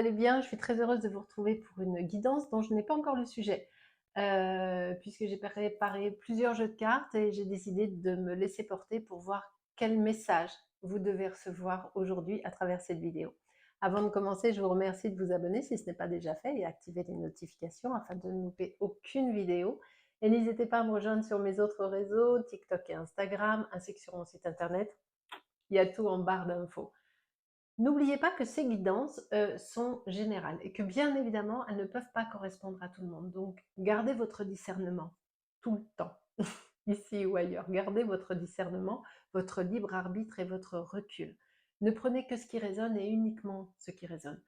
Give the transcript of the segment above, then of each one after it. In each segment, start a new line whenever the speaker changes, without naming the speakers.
allez bien. Je suis très heureuse de vous retrouver pour une guidance dont je n'ai pas encore le sujet, puisque j'ai préparé plusieurs jeux de cartes et j'ai décidé de me laisser porter pour voir quel message vous devez recevoir aujourd'hui à travers cette vidéo. Avant de commencer, je vous remercie de vous abonner si ce n'est pas déjà fait et activer les notifications afin de ne louper aucune vidéo. Et n'hésitez pas à me rejoindre sur mes autres réseaux, TikTok et Instagram, ainsi que sur mon site internet. Il y a tout en barre d'infos. N'oubliez pas que ces guidances sont générales et que bien évidemment, elles ne peuvent pas correspondre à tout le monde. Donc, gardez votre discernement tout le temps, ici ou ailleurs. Gardez votre discernement, votre libre arbitre et votre recul. Ne prenez que ce qui résonne et uniquement ce qui résonne.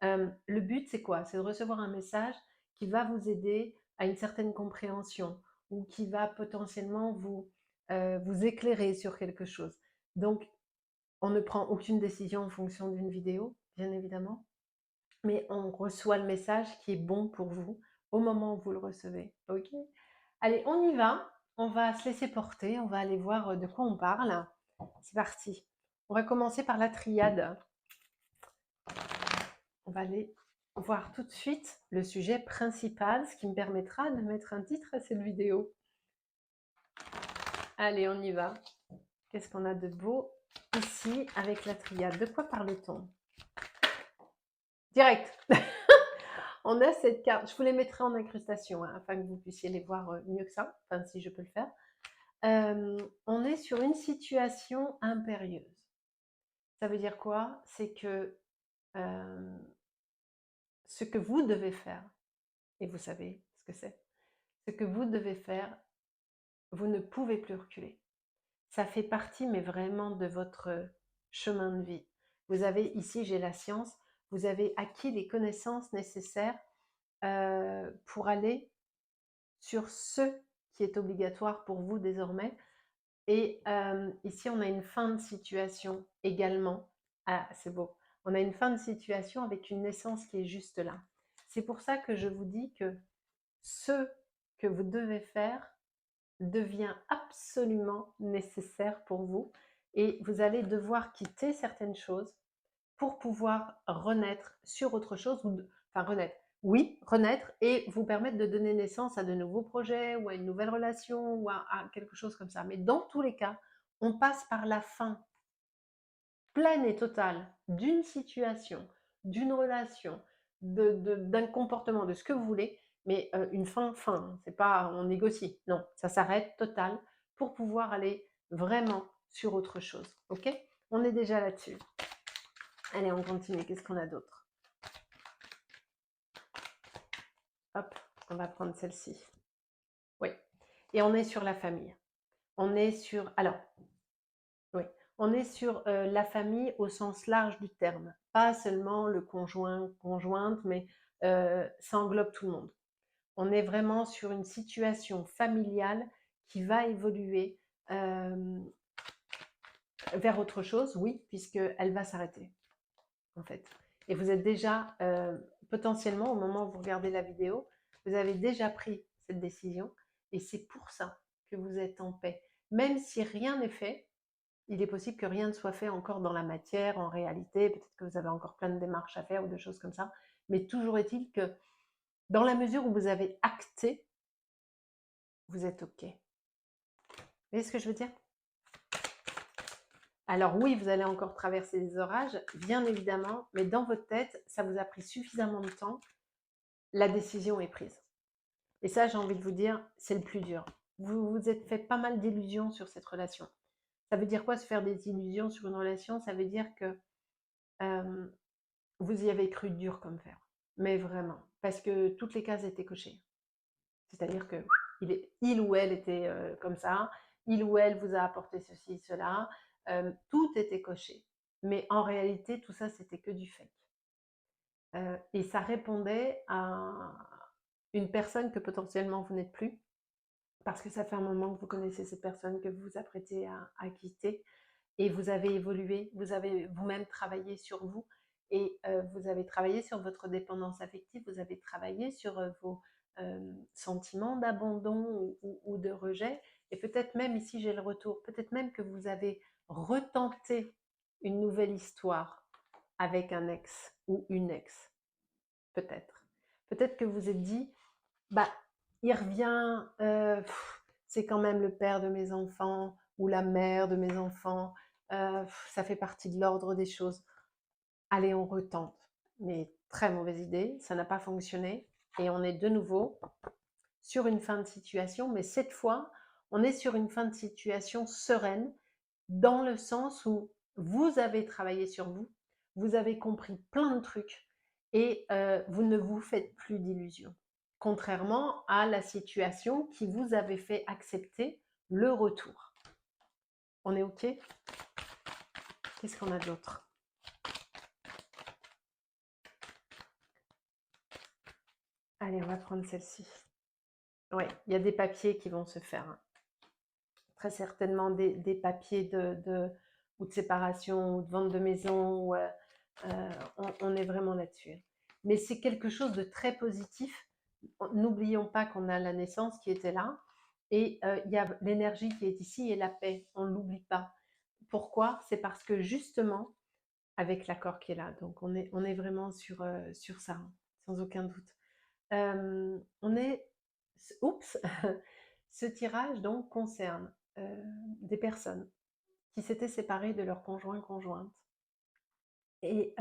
Le but, c'est quoi? C'est de recevoir un message qui va vous aider à une certaine compréhension ou qui va potentiellement vous éclairer sur quelque chose. Donc, on ne prend aucune décision en fonction d'une vidéo, bien évidemment, mais on reçoit le message qui est bon pour vous au moment où vous le recevez. Ok? Allez, on y va. On va se laisser porter. On va aller voir de quoi on parle. C'est parti. On va commencer par la triade. On va aller voir tout de suite le sujet principal, ce qui me permettra de mettre un titre à cette vidéo. Allez, on y va. Qu'est-ce qu'on a de beau ici avec la triade? De quoi parle-t-on? Direct. On a cette carte, je vous les mettrai en incrustation hein, afin que vous puissiez les voir mieux que ça, enfin si je peux le faire. On est sur une situation impérieuse. Ça veut dire quoi? C'est que ce que vous devez faire, et vous savez ce que c'est, ce que vous devez faire, vous ne pouvez plus reculer. Ça fait partie, mais vraiment, de votre chemin de vie. Vous avez, ici j'ai la science, vous avez acquis les connaissances nécessaires pour aller sur ce qui est obligatoire pour vous désormais. Et ici, on a une fin de situation également. Ah, c'est beau. On a une fin de situation avec une naissance qui est juste là. C'est pour ça que je vous dis que ce que vous devez faire devient absolument nécessaire pour vous et vous allez devoir quitter certaines choses pour pouvoir renaître sur autre chose, enfin renaître, oui, renaître et vous permettre de donner naissance à de nouveaux projets ou à une nouvelle relation ou à quelque chose comme ça. Mais dans tous les cas, on passe par la fin pleine et totale d'une situation, d'une relation, d'un comportement, de ce que vous voulez, mais une fin, c'est pas on négocie, non, ça s'arrête total pour pouvoir aller vraiment sur autre chose, ok? On est déjà là-dessus. Allez, on continue. Qu'est-ce qu'on a d'autre? Hop, on va prendre celle-ci. Oui. Et on est sur la famille. On est sur... Alors, oui. On est sur la famille au sens large du terme. Pas seulement le conjoint, conjointe, mais ça englobe tout le monde. On est vraiment sur une situation familiale qui va évoluer vers autre chose, oui, puisqu'elle va s'arrêter, en fait. Et vous êtes déjà, potentiellement, au moment où vous regardez la vidéo, vous avez déjà pris cette décision et c'est pour ça que vous êtes en paix. Même si rien n'est fait, il est possible que rien ne soit fait encore dans la matière, en réalité, peut-être que vous avez encore plein de démarches à faire ou de choses comme ça, mais toujours est-il que dans la mesure où vous avez acté, vous êtes OK. Vous voyez ce que je veux dire? Alors oui, vous allez encore traverser des orages, bien évidemment, mais dans votre tête, ça vous a pris suffisamment de temps, la décision est prise. Et ça, j'ai envie de vous dire, c'est le plus dur. Vous vous êtes fait pas mal d'illusions sur cette relation. Ça veut dire quoi se faire des illusions sur une relation? Ça veut dire que vous y avez cru dur comme fer. Mais vraiment. Parce que toutes les cases étaient cochées. C'est-à-dire que il ou elle était comme ça, il ou elle vous a apporté ceci, cela, tout était coché. Mais en réalité, tout ça, c'était que du fake. Et ça répondait à une personne que potentiellement vous n'êtes plus, parce que ça fait un moment que vous connaissez cette personne que vous vous apprêtez à quitter, et vous avez évolué, vous avez vous-même travaillé sur vous, et vous avez travaillé sur votre dépendance affective, vous avez travaillé sur vos sentiments d'abandon ou de rejet, et peut-être même, ici j'ai le retour, peut-être même que vous avez retenté une nouvelle histoire avec un ex ou une ex. peut-être. Peut-être que vous vous êtes dit, bah, il revient, c'est quand même le père de mes enfants ou la mère de mes enfants, ça fait partie de l'ordre des choses. Allez, on retente. Mais très mauvaise idée, ça n'a pas fonctionné et on est de nouveau sur une fin de situation, mais cette fois, on est sur une fin de situation sereine, dans le sens où vous avez travaillé sur vous, vous avez compris plein de trucs et vous ne vous faites plus d'illusions. Contrairement à la situation qui vous avait fait accepter le retour. On est OK? Qu'est-ce qu'on a d'autre? Allez, on va prendre celle-ci. Oui, il y a des papiers qui vont se faire, hein. Très certainement des papiers ou de séparation ou de vente de maison. Ou, on est vraiment là-dessus. Mais c'est quelque chose de très positif. N'oublions pas qu'on a la naissance qui était là et il y a l'énergie qui est ici et la paix. On ne l'oublie pas. Pourquoi? C'est parce que justement, avec l'accord qui est là, donc on est vraiment sur ça, hein, sans aucun doute. On est... Oups. Ce tirage donc concerne des personnes qui s'étaient séparées de leur conjoint-conjointe et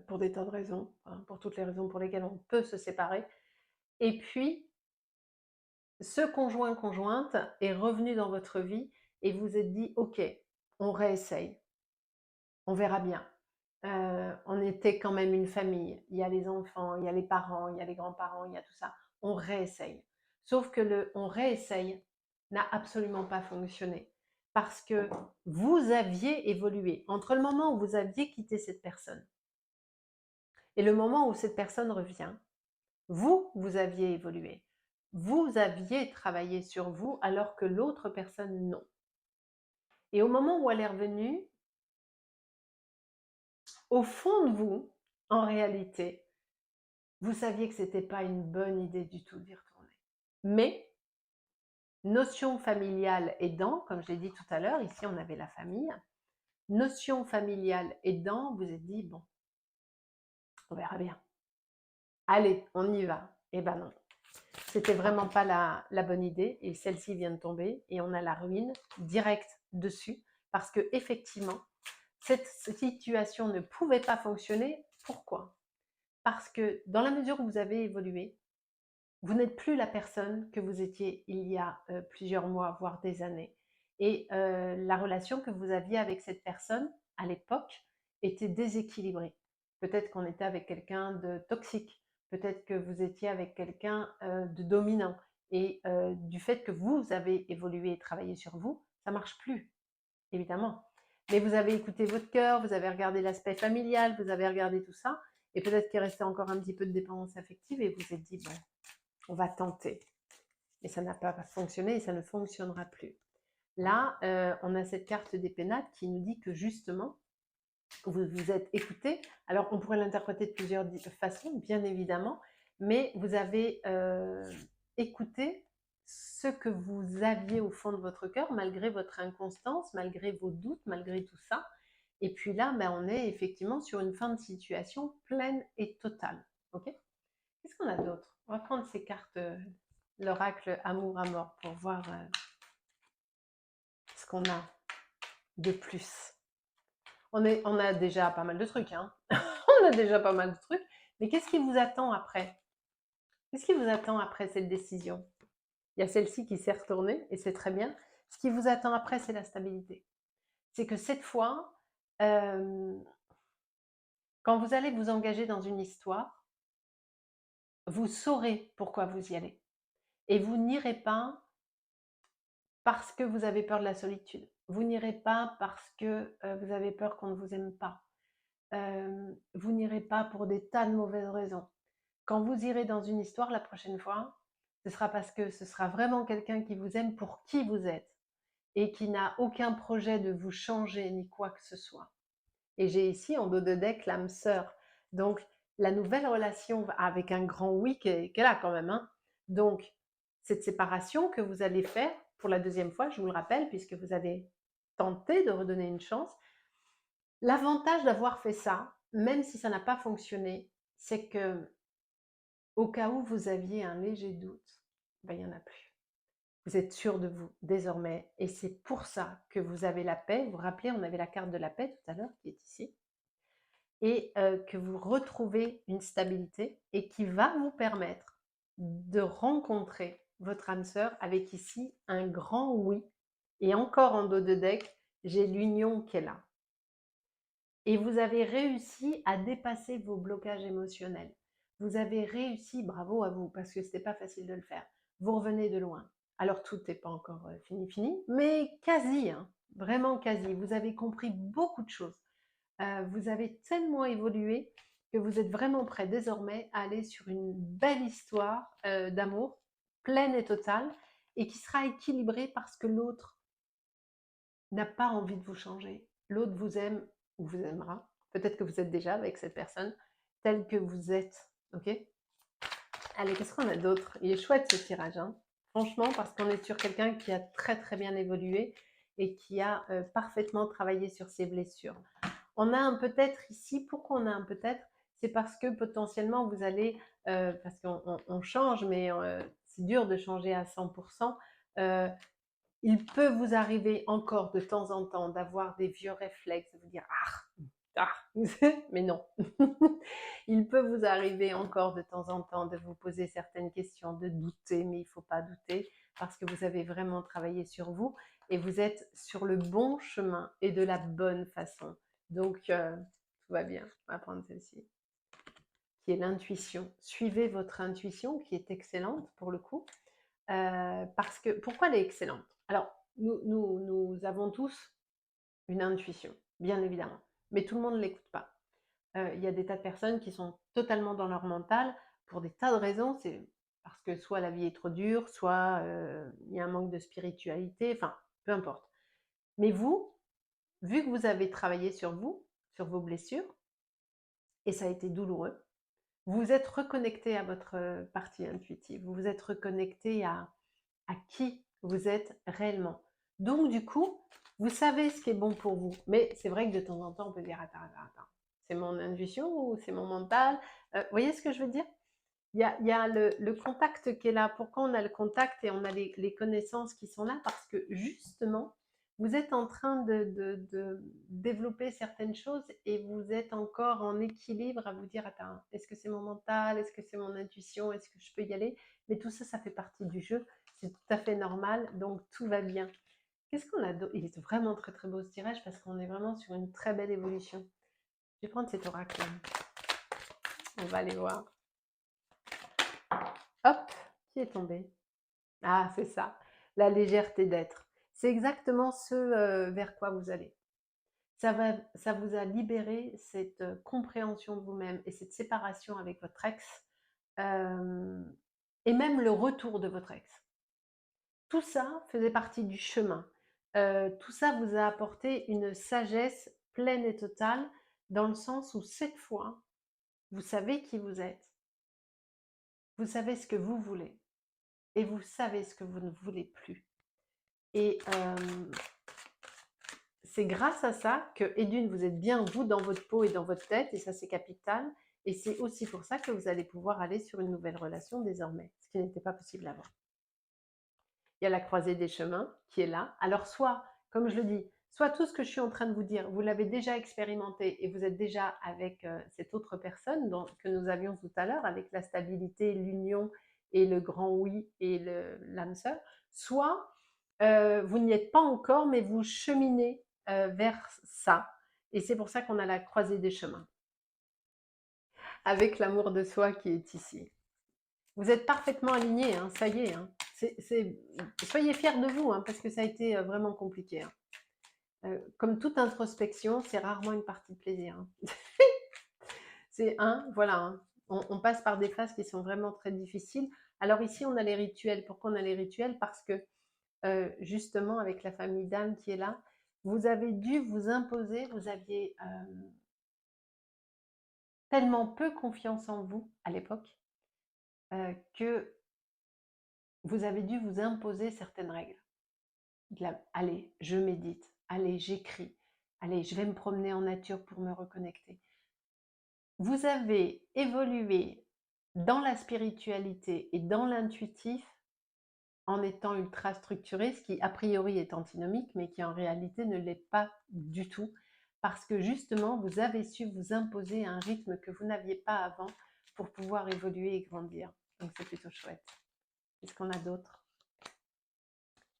pour des tas de raisons, hein, pour toutes les raisons pour lesquelles on peut se séparer. Et puis, ce conjoint-conjointe est revenu dans votre vie et vous êtes dit, ok, on réessaye, on verra bien. On était quand même une famille, il y a les enfants, il y a les parents, il y a les grands-parents, il y a tout ça, on réessaye. Sauf que le on réessaye n'a absolument pas fonctionné parce que vous aviez évolué entre le moment où vous aviez quitté cette personne et le moment où cette personne revient. Vous aviez évolué. Vous aviez travaillé sur vous alors que l'autre personne, non. Et au moment où elle est revenue, au fond de vous, en réalité, vous saviez que ce n'était pas une bonne idée du tout d'y retourner. Mais, notion familiale aidant, comme je l'ai dit tout à l'heure, ici on avait la famille, notion familiale aidant, vous êtes dit, bon, on verra bien. Allez, on y va. Eh ben non, c'était vraiment pas la bonne idée et celle-ci vient de tomber et on a la ruine directe dessus parce que effectivement, cette situation ne pouvait pas fonctionner. Pourquoi? Parce que dans la mesure où vous avez évolué, vous n'êtes plus la personne que vous étiez il y a plusieurs mois, voire des années. Et la relation que vous aviez avec cette personne à l'époque était déséquilibrée. Peut-être qu'on était avec quelqu'un de toxique, peut-être que vous étiez avec quelqu'un de dominant. Et du fait que vous avez évolué et travaillé sur vous, ça ne marche plus, évidemment. Mais vous avez écouté votre cœur, vous avez regardé l'aspect familial, vous avez regardé tout ça, et peut-être qu'il restait encore un petit peu de dépendance affective, et vous vous êtes dit, bon, on va tenter. Et ça n'a pas fonctionné et ça ne fonctionnera plus. Là, on a cette carte des pénates qui nous dit que justement, vous vous êtes écouté. Alors, on pourrait l'interpréter de plusieurs façons, bien évidemment, mais vous avez écouté ce que vous aviez au fond de votre cœur, malgré votre inconstance, malgré vos doutes, malgré tout ça. Et puis là, ben, on est effectivement sur une fin de situation pleine et totale. Ok? Qu'est-ce qu'on a d'autre? On va prendre ces cartes, l'oracle amour à mort, pour voir ce qu'on a de plus. On a déjà pas mal de trucs, hein. On a déjà pas mal de trucs. Mais qu'est-ce qui vous attend après? Qu'est-ce qui vous attend après cette décision? Il y a celle-ci qui s'est retournée et c'est très bien. Ce qui vous attend après, c'est la stabilité. C'est que cette fois, quand vous allez vous engager dans une histoire, vous saurez pourquoi vous y allez. Et vous n'irez pas parce que vous avez peur de la solitude. Vous n'irez pas parce que vous avez peur qu'on ne vous aime pas. Vous n'irez pas pour des tas de mauvaises raisons. Quand vous irez dans une histoire la prochaine fois, ce sera parce que ce sera vraiment quelqu'un qui vous aime pour qui vous êtes et qui n'a aucun projet de vous changer ni quoi que ce soit. Et j'ai ici en dos de deck l'âme sœur. Donc, la nouvelle relation avec un grand oui qui est là quand même, hein. Donc, cette séparation que vous allez faire pour la deuxième fois, je vous le rappelle, puisque vous avez tenté de redonner une chance, l'avantage d'avoir fait ça, même si ça n'a pas fonctionné, c'est que Au cas où vous aviez un léger doute, ben, il n'y en a plus. Vous êtes sûr de vous désormais et c'est pour ça que vous avez la paix. Vous vous rappelez, on avait la carte de la paix tout à l'heure qui est ici et que vous retrouvez une stabilité et qui va vous permettre de rencontrer votre âme sœur avec ici un grand oui et encore en dos de deck, j'ai l'union qui est là. Et vous avez réussi à dépasser vos blocages émotionnels. Vous avez réussi, bravo à vous, parce que c'était pas facile de le faire. Vous revenez de loin. Alors tout n'est pas encore fini, mais quasi, hein, vraiment quasi. Vous avez compris beaucoup de choses. Vous avez tellement évolué que vous êtes vraiment prêt désormais à aller sur une belle histoire d'amour, pleine et totale, et qui sera équilibrée parce que l'autre n'a pas envie de vous changer. L'autre vous aime ou vous aimera. Peut-être que vous êtes déjà avec cette personne telle que vous êtes. Ok? Allez, qu'est-ce qu'on a d'autre? Il est chouette ce tirage, hein. Franchement, parce qu'on est sur quelqu'un qui a très très bien évolué et qui a parfaitement travaillé sur ses blessures. On a un peut-être ici. Pourquoi on a un peut-être? C'est parce que potentiellement vous allez, parce qu'on change, mais c'est dur de changer à 100%. Il peut vous arriver encore de temps en temps d'avoir des vieux réflexes, de vous dire ah, mais non. Il peut vous arriver encore de temps en temps de vous poser certaines questions, de douter, mais il ne faut pas douter parce que vous avez vraiment travaillé sur vous et vous êtes sur le bon chemin et de la bonne façon. Donc, tout va bien. On va prendre celle-ci, qui est l'intuition. Suivez votre intuition, qui est excellente pour le coup. Parce que, pourquoi elle est excellente? Alors, nous avons tous une intuition, bien évidemment, mais tout le monde ne l'écoute pas. Il y a des tas de personnes qui sont totalement dans leur mental pour des tas de raisons. C'est parce que soit la vie est trop dure, soit il y a un manque de spiritualité, enfin, peu importe. Mais vous, vu que vous avez travaillé sur vous, sur vos blessures, et ça a été douloureux, vous vous êtes reconnecté à votre partie intuitive, vous vous êtes reconnecté à qui vous êtes réellement. Donc, du coup, vous savez ce qui est bon pour vous. Mais c'est vrai que de temps en temps, on peut dire, attends, c'est mon intuition ou c'est mon mental? Vous voyez ce que je veux dire? Il y a le contact qui est là. Pourquoi on a le contact et on a les connaissances qui sont là? Parce que justement, vous êtes en train de développer certaines choses et vous êtes encore en équilibre à vous dire, attends, est-ce que c'est mon mental? Est-ce que c'est mon intuition? Est-ce que je peux y aller? Mais tout ça, ça fait partie du jeu. C'est tout à fait normal, donc tout va bien. Qu'est-ce qu'on a d'autre? Il est vraiment très très beau ce tirage parce qu'on est vraiment sur une très belle évolution. Je vais prendre cet oracle. On va aller voir. Hop, qui est tombé? Ah, c'est ça, la légèreté d'être. C'est exactement ce vers quoi vous allez. Ça vous a libéré cette compréhension de vous-même et cette séparation avec votre ex, euh, et même le retour de votre ex. Tout ça faisait partie du chemin. Tout ça vous a apporté une sagesse pleine et totale, dans le sens où cette fois, vous savez qui vous êtes, vous savez ce que vous voulez, et vous savez ce que vous ne voulez plus. Et c'est grâce à ça que, et d'une, vous êtes bien vous dans votre peau et dans votre tête, et ça c'est capital, et c'est aussi pour ça que vous allez pouvoir aller sur une nouvelle relation désormais, ce qui n'était pas possible avant. Il y a la croisée des chemins qui est là. Alors soit, comme je le dis, soit tout ce que je suis en train de vous dire, vous l'avez déjà expérimenté et vous êtes déjà avec cette autre personne que nous avions tout à l'heure, avec la stabilité, l'union et le grand oui et l'âme sœur, soit vous n'y êtes pas encore, mais vous cheminez vers ça. Et c'est pour ça qu'on a la croisée des chemins, avec l'amour de soi qui est ici. Vous êtes parfaitement alignés, hein, ça y est. Hein. Soyez fiers de vous, hein, parce que ça a été vraiment compliqué. Hein. Comme toute introspection, c'est rarement une partie de plaisir. Hein. C'est voilà. Hein. On passe par des phases qui sont vraiment très difficiles. Alors ici, on a les rituels. Pourquoi on a les rituels? Parce que justement, avec la famille d'âme qui est là, vous avez dû vous imposer, vous aviez tellement peu confiance en vous à l'époque que vous avez dû vous imposer certaines règles. Allez, je médite, allez, j'écris, allez, je vais me promener en nature pour me reconnecter. Vous avez évolué dans la spiritualité et dans l'intuitif, en étant ultra structuré, ce qui a priori est antinomique, mais qui en réalité ne l'est pas du tout, parce que justement, vous avez su vous imposer un rythme que vous n'aviez pas avant pour pouvoir évoluer et grandir. Donc c'est plutôt chouette. Qu'est-ce qu'on a d'autre?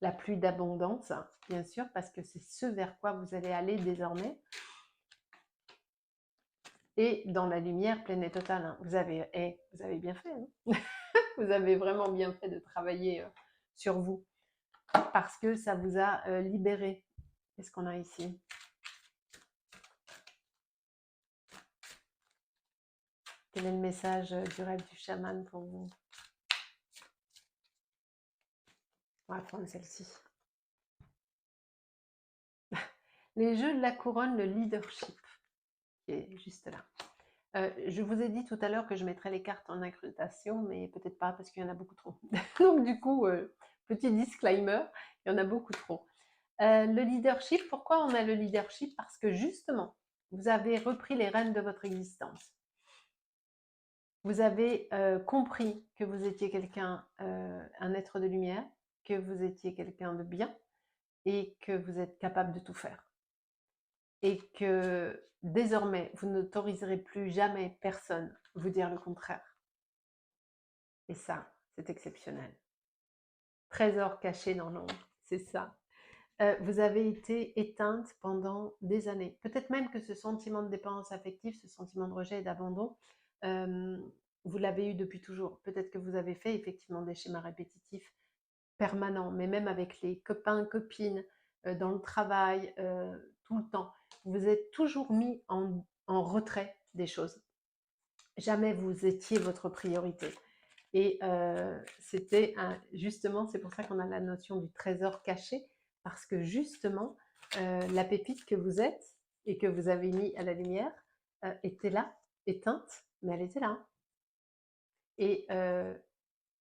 La pluie d'abondance, bien sûr, parce que c'est ce vers quoi vous allez aller désormais. Et dans la lumière pleine et totale. Hein. Vous avez bien fait. Hein. Vous avez vraiment bien fait de travailler sur vous. Parce que ça vous a libéré. Qu'est-ce qu'on a ici? Quel est le message du rêve du chaman pour vous? On va prendre celle-ci. Les jeux de la couronne, le leadership, qui est juste là. Je vous ai dit tout à l'heure que je mettrais les cartes en incrustation, mais peut-être pas parce qu'il y en a beaucoup trop. Donc du coup, petit disclaimer, il y en a beaucoup trop. Le leadership, pourquoi on a le leadership? Parce que justement, vous avez repris les rênes de votre existence. Vous avez compris que vous étiez quelqu'un, un être de lumière, que vous étiez quelqu'un de bien et que vous êtes capable de tout faire. Et que désormais, vous n'autoriserez plus jamais personne vous dire le contraire. Et ça, c'est exceptionnel. Trésor caché dans l'ombre, c'est ça. Vous avez été éteinte pendant des années. Peut-être même que ce sentiment de dépendance affective, ce sentiment de rejet et d'abandon, vous l'avez eu depuis toujours. Peut-être que vous avez fait effectivement des schémas répétitifs permanents, mais même avec les copains, copines, dans le travail, tout le temps. Vous vous êtes toujours mis en retrait des choses. Jamais vous étiez votre priorité. Et c'était justement, c'est pour ça qu'on a la notion du trésor caché, parce que justement, la pépite que vous êtes et que vous avez mis à la lumière était là, éteinte, mais elle était là. Et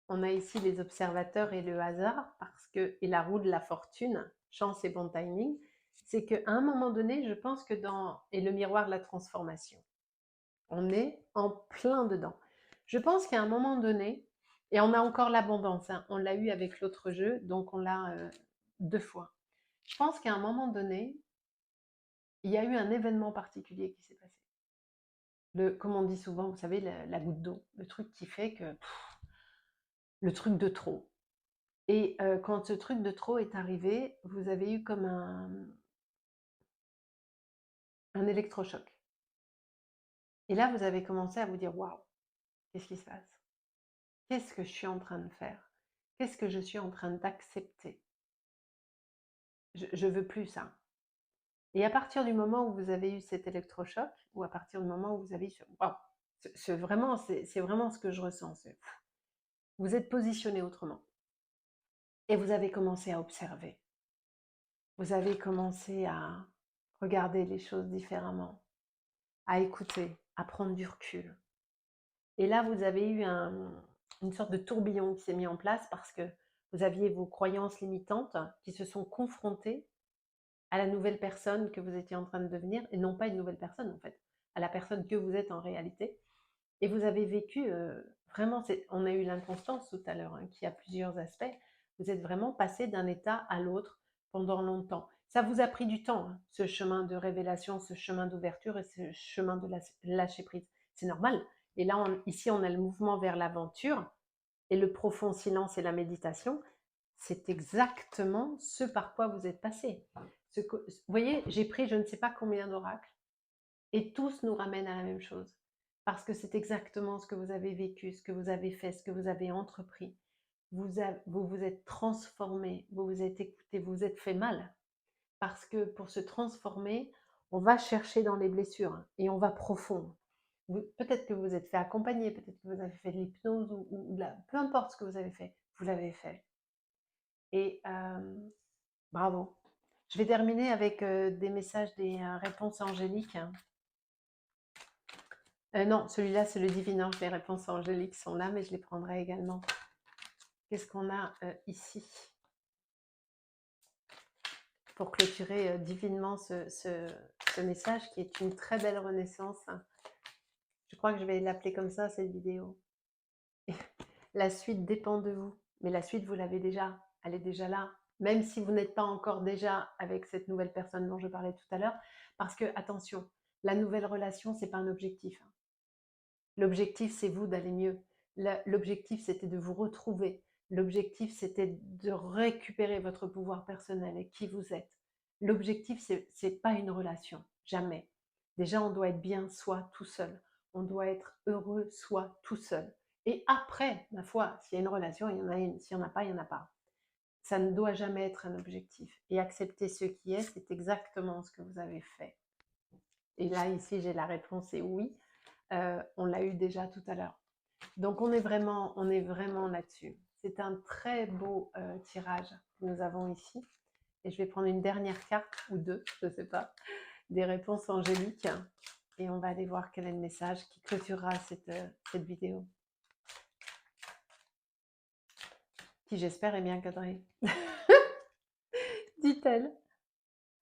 on a ici les observateurs et le hasard, et la roue de la fortune, chance et bon timing, c'est qu'à un moment donné, je pense que et le miroir de la transformation, on est en plein dedans. Je pense qu'à un moment donné, et on a encore l'abondance, hein, on l'a eu avec l'autre jeu, donc on l'a 2 fois. Je pense qu'à un moment donné, il y a eu un événement particulier qui s'est passé. Comme on dit souvent, vous savez, la goutte d'eau, le truc qui fait que le truc de trop. Et quand ce truc de trop est arrivé, vous avez eu comme un électrochoc. Et là, vous avez commencé à vous dire, waouh, qu'est-ce qui se passe? Qu'est-ce que je suis en train de faire? Qu'est-ce que je suis en train d'accepter? Je veux plus ça. Et à partir du moment où vous avez eu cet électrochoc, ou à partir du moment où vous avez eu waouh, c'est vraiment ce que je ressens. Vous êtes positionné autrement. Et vous avez commencé à observer. Vous avez commencé à regarder les choses différemment, à écouter, à prendre du recul. Et là, vous avez eu une sorte de tourbillon qui s'est mis en place parce que vous aviez vos croyances limitantes qui se sont confrontées à la nouvelle personne que vous étiez en train de devenir, et non pas une nouvelle personne en fait, à la personne que vous êtes en réalité. Et vous avez vécu vraiment, on a eu l'inconstance tout à l'heure, hein, qui a plusieurs aspects. Vous êtes vraiment passé d'un état à l'autre pendant longtemps. Ça vous a pris du temps, hein, ce chemin de révélation, ce chemin d'ouverture et ce chemin de lâcher prise. C'est normal. Et là, ici, on a le mouvement vers l'aventure et le profond silence et la méditation. C'est exactement ce par quoi vous êtes passé. Vous voyez, j'ai pris je ne sais pas combien d'oracles et tous nous ramènent à la même chose. Parce que c'est exactement ce que vous avez vécu, ce que vous avez fait, ce que vous avez entrepris. Vous vous êtes transformé, vous vous êtes écouté, vous vous êtes fait mal. Parce que pour se transformer, on va chercher dans les blessures et on va profond. Peut-être que vous êtes fait accompagner, peut-être que vous avez fait de l'hypnose peu importe ce que vous avez fait, vous l'avez fait. Et bravo. Je vais terminer avec des messages, des réponses angéliques. Non, celui-là, c'est le divin ange. Les réponses angéliques sont là, mais je les prendrai également. Qu'est-ce qu'on a ici? Pour clôturer divinement ce message qui est une très belle renaissance. Je crois que je vais l'appeler comme ça, cette vidéo. La suite dépend de vous. Mais la suite, vous l'avez déjà. Elle est déjà là. Même si vous n'êtes pas encore déjà avec cette nouvelle personne dont je parlais tout à l'heure. Parce que, attention, la nouvelle relation, c'est pas un objectif, hein. L'objectif, c'est vous d'aller mieux. L'objectif, c'était de vous retrouver. L'objectif, c'était de récupérer votre pouvoir personnel et qui vous êtes. L'objectif, c'est pas une relation, jamais. Déjà, on doit être bien soi tout seul. On doit être heureux soi tout seul. Et après, ma foi, s'il y a une relation, il y en a une. S'il n'y en a pas, il n'y en a pas. Ça ne doit jamais être un objectif. Et accepter ce qui est, c'est exactement ce que vous avez fait. Et là, ici, j'ai la réponse, c'est oui. On l'a eu déjà tout à l'heure. Donc on est vraiment là-dessus. C'est un très beau tirage que nous avons ici. Et je vais prendre une dernière carte, ou deux, je ne sais pas, des réponses angéliques. Et on va aller voir quel est le message qui clôturera cette vidéo. Qui j'espère est bien cadré. Dit-elle.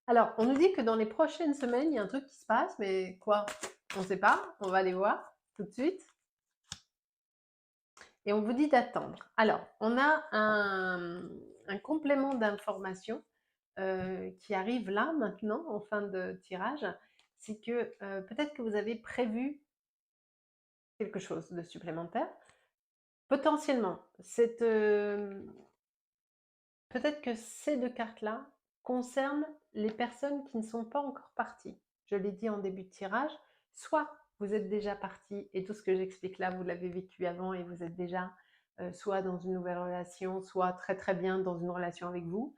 Alors, on nous dit que dans les prochaines semaines, il y a un truc qui se passe, mais quoi? On ne sait pas, on va aller voir tout de suite. Et on vous dit d'attendre. Alors, on a un complément d'information qui arrive là maintenant en fin de tirage. C'est que peut-être que vous avez prévu quelque chose de supplémentaire. Potentiellement, peut-être que ces deux cartes-là concernent les personnes qui ne sont pas encore parties. Je l'ai dit en début de tirage, soit vous êtes déjà parti et tout ce que j'explique là, vous l'avez vécu avant et vous êtes déjà soit dans une nouvelle relation, soit très très bien dans une relation avec vous,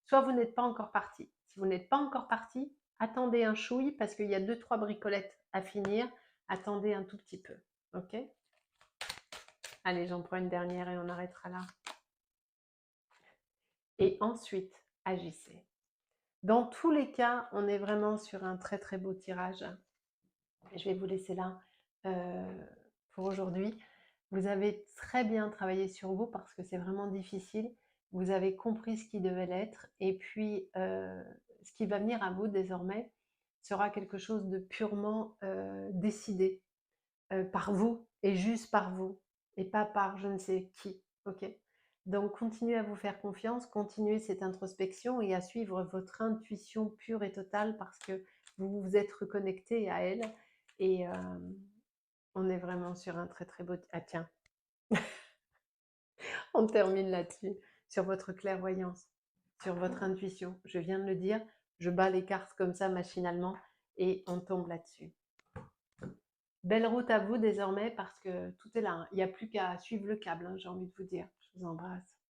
soit vous n'êtes pas encore parti. Si vous n'êtes pas encore parti, attendez un chouille parce qu'il y a 2-3 bricolettes à finir. Attendez un tout petit peu, ok? Allez, j'en prends une dernière et on arrêtera là. Et ensuite, agissez. Dans tous les cas, on est vraiment sur un très très beau tirage. Je vais vous laisser là pour aujourd'hui. Vous avez très bien travaillé sur vous parce que c'est vraiment difficile. Vous avez compris ce qui devait l'être. Et puis, ce qui va venir à vous désormais sera quelque chose de purement décidé par vous et juste par vous et pas par je ne sais qui. Ok? Donc, continuez à vous faire confiance, continuez cette introspection et à suivre votre intuition pure et totale parce que vous vous êtes reconnecté à elle et on est vraiment sur un très très beau... Ah tiens, on termine là-dessus, sur votre clairvoyance, sur votre intuition. Je viens de le dire, je bats les cartes comme ça machinalement et on tombe là-dessus. Belle route à vous désormais parce que tout est là, hein. Il n'y a plus qu'à suivre le câble, hein, j'ai envie de vous dire. Je vous embrasse.